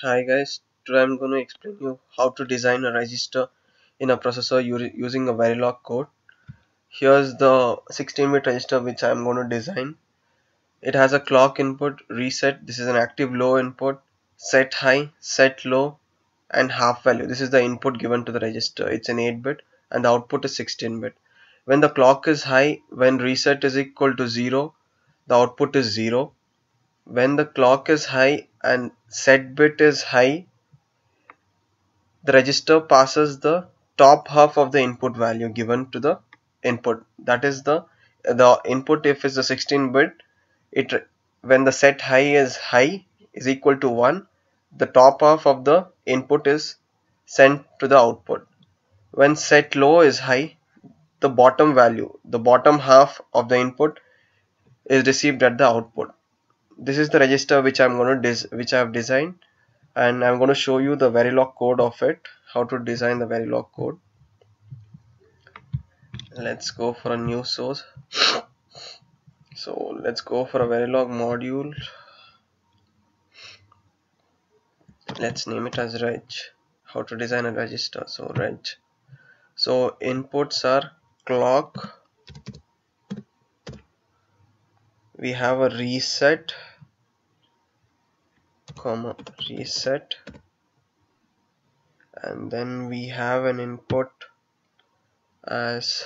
Hi guys, today I'm going to explain you how to design a register in a processor using a Verilog code. Here's the 16-bit register which I'm going to design. It has a clock input, reset, this is an active low input, set high, set low, and half value. This is the input given to the register. It's an 8-bit and the output is 16-bit. When the clock is high, when reset is equal to 0, the output is 0. When the clock is high and set bit is high, the register passes the top half of the input value given to the input. That is the input. If it's a 16 bit, it when the set high is equal to 1, the top half of the input is sent to the output. When set low is high, the bottom half of the input is received at the output. This is the register which which I have designed, and I'm going to show you the Verilog code of it, how to design the Verilog code. Let's go for a new source. So let's go for a Verilog module. Let's name it as reg. How to design a register. So reg. So inputs are clock. We have a reset, comma reset, and then we have an input as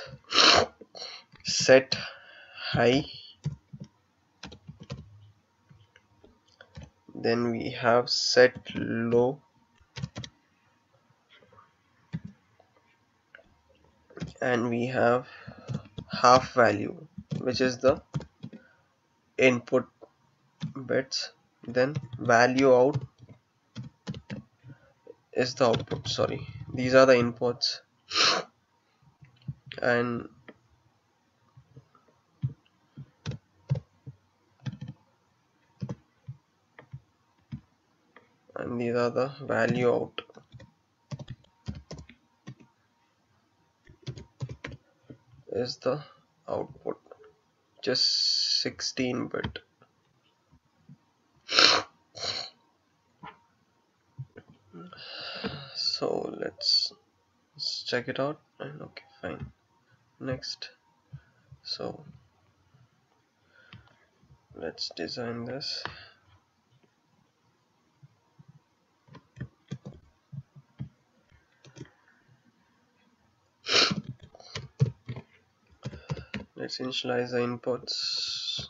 set high. Then we have set low, and we have half value, which is the input bits. Then value out is the output. Sorry, these are the inputs, and these are the value out. Is the output, just 16-bit. So let's check it out, and okay, fine. Next, so let's design this. Let's initialize the inputs.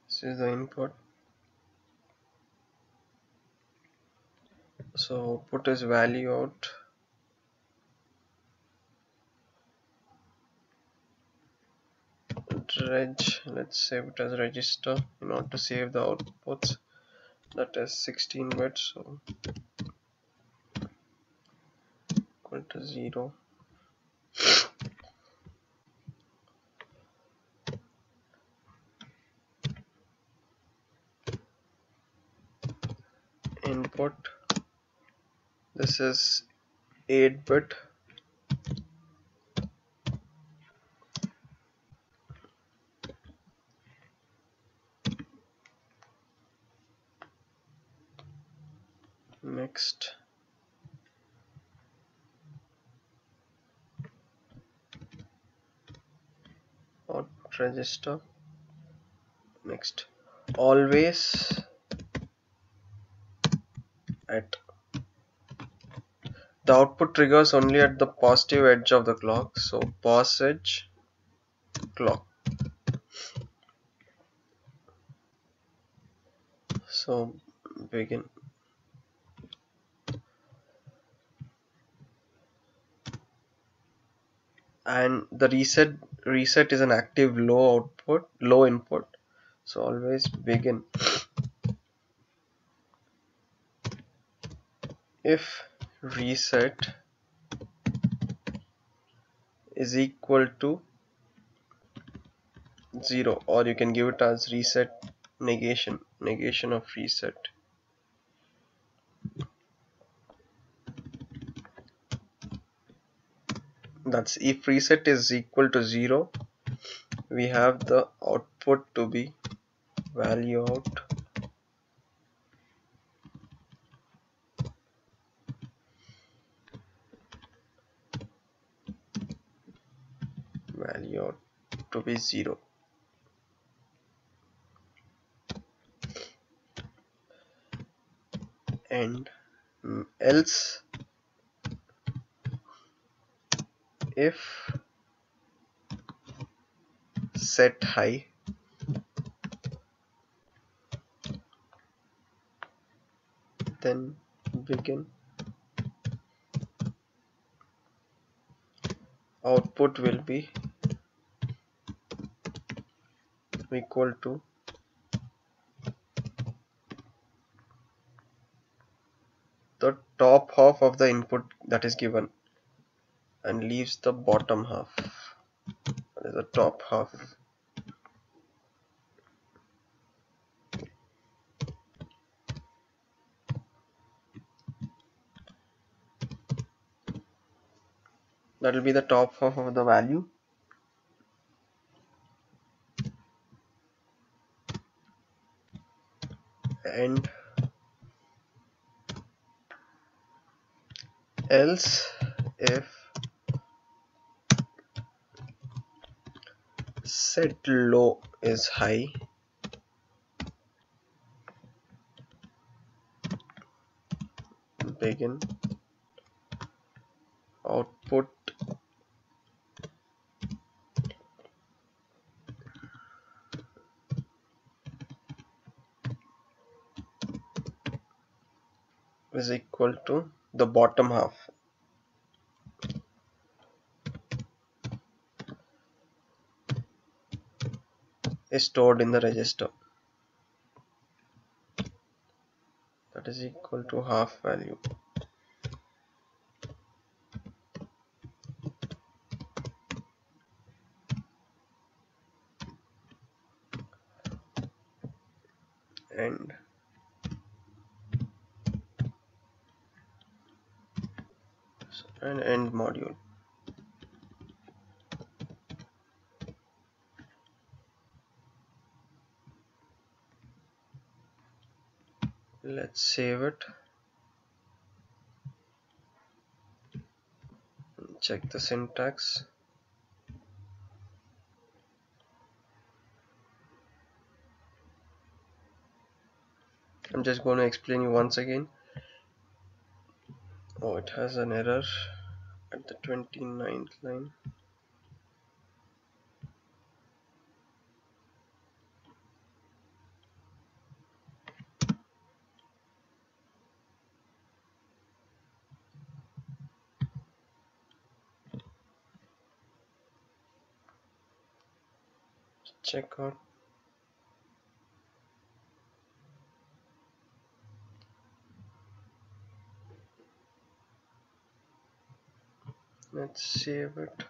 This is the input. So output is value out. Reg, let's save it as register in order to save the outputs. That is 16 bits, so equal to 0. Input, this is 8-bit. Next, out register. Next, always at the output triggers only at the positive edge of the clock, so pos edge clock. So begin. And the reset is an active low input, so always begin. If reset is equal to 0, or you can give it as reset negation of reset. That's if reset is equal to 0, we have the output to be value out to be 0, and else if set high, then begin output will be equal to the top half of the input that is given and leaves the bottom half, that is the top half. That will be the top half of the value, and else if set low is high, begin output is equal to the bottom half. Is stored in the register, that is equal to half value. And end module. Let's save it and check the syntax. I'm just going to explain you once again. Oh, it has an error at the 29th line. Check out. Let's save it.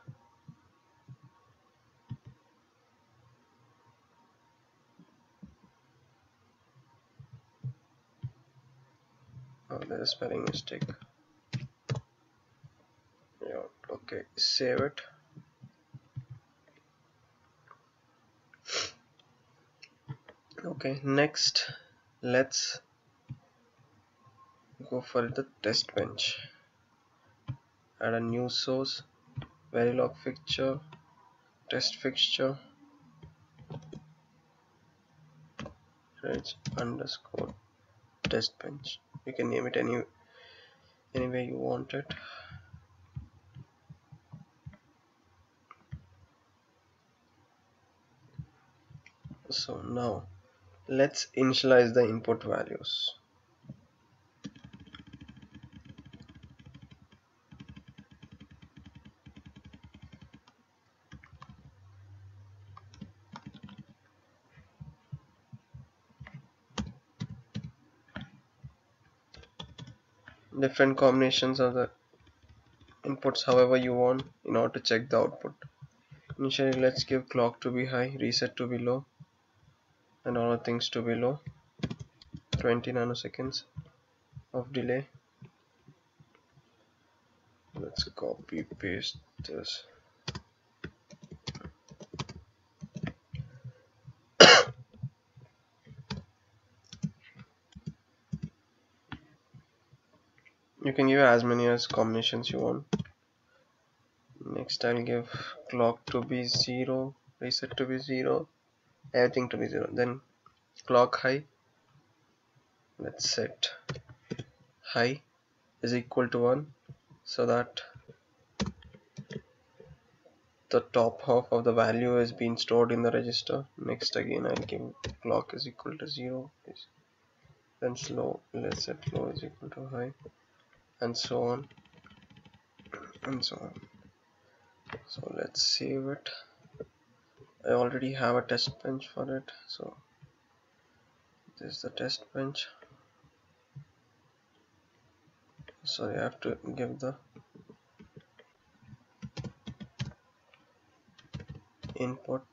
Oh, there's a spelling mistake. Yeah, okay, save it. Okay, next let's go for the test bench. Add a new source, Verilog fixture, test fixture, _, test bench. You can name it any way you want it. So now let's initialize the input values. Different combinations of the inputs however you want in order to check the output. Initially, let's give clock to be high, reset to be low, and all the things to be low. 20 nanoseconds of delay. Let's copy paste this. You can give as many as combinations you want. Next I'll give clock to be 0, reset to be 0, everything to be 0. Then clock high, let's set high is equal to 1 so that the top half of the value is being stored in the register. Next again I'll give clock is equal to 0, then slow, let's set low is equal to high, and so on and so on. So let's save it. I already have a test bench for it, so this is the test bench. So I have to give the input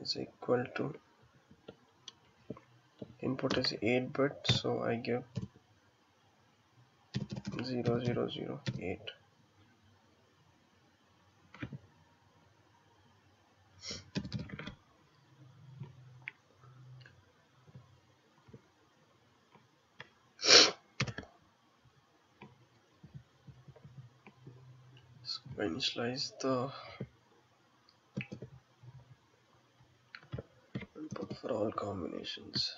is equal to, input is 8-bit, so I give 0008. So initialize the input for all combinations.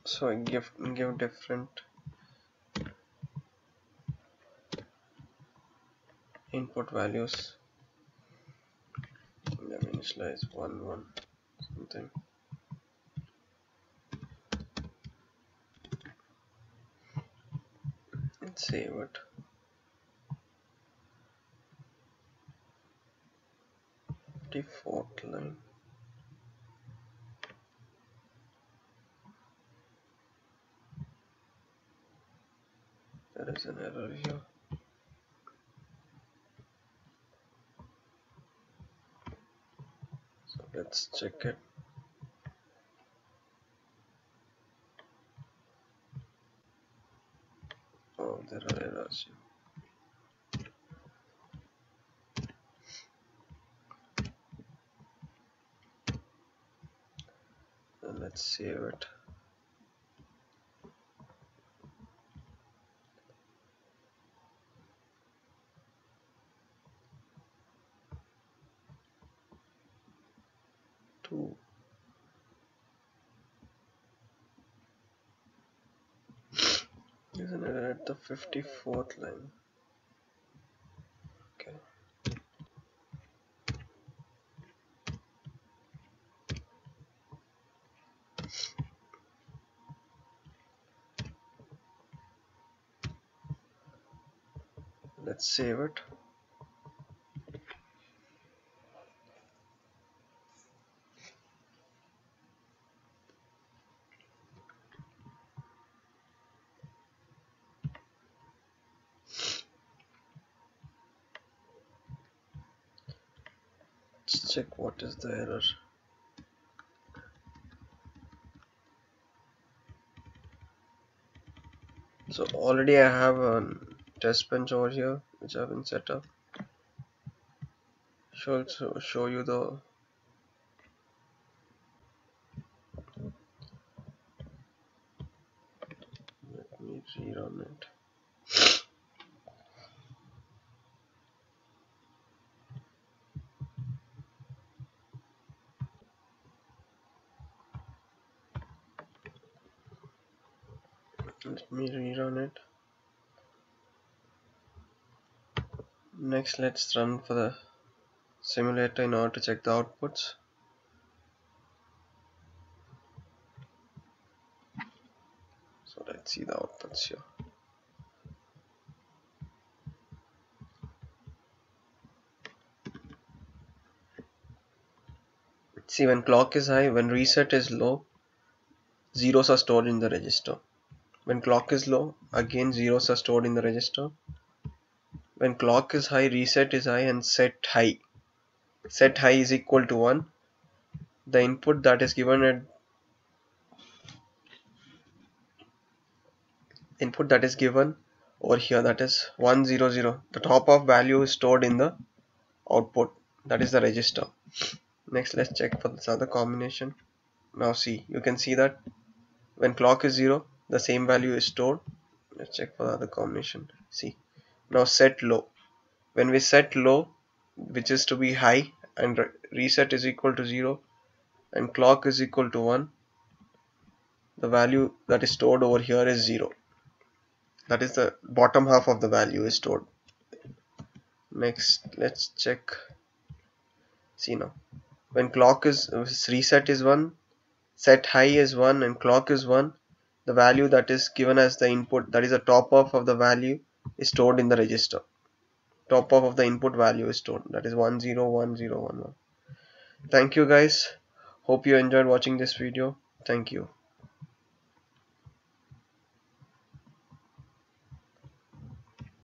So I give different input values. Let me initialize 1 something. Let's save it. Default line. There is an error here. So let's check it. Oh, there are errors here. Let's save it. Two. There's an error at the 54th line. Okay. Let's save it. Let's check what is the error. So already I have a test bench over here which I've been set up. Show you the let me rerun it. Let me rerun it. Next let's run for the simulator in order to check the outputs. So let's see the outputs here. See, when clock is high, when reset is low, zeros are stored in the register. When clock is low, again zeros are stored in the register. When clock is high, reset is high, and set high. Set high is equal to 1. The input that is given at input that is given over here, that is 100. The top of value is stored in the output. That is the register. Next, let's check for this other combination. Now see, you can see that when clock is 0, the same value is stored. Let's check for the other combination. See, now set low. When we set low, which is to be high, and reset is equal to 0 and clock is equal to 1, the value that is stored over here is 0. That is the bottom half of the value is stored. Next, let's check. See now, when clock is reset is 1, set high is 1 and clock is 1, the value that is given as the input, that is the top off of the value, is stored in the register. Top off of the input value is stored, that is 101011. Thank you guys, hope you enjoyed watching this video. Thank you.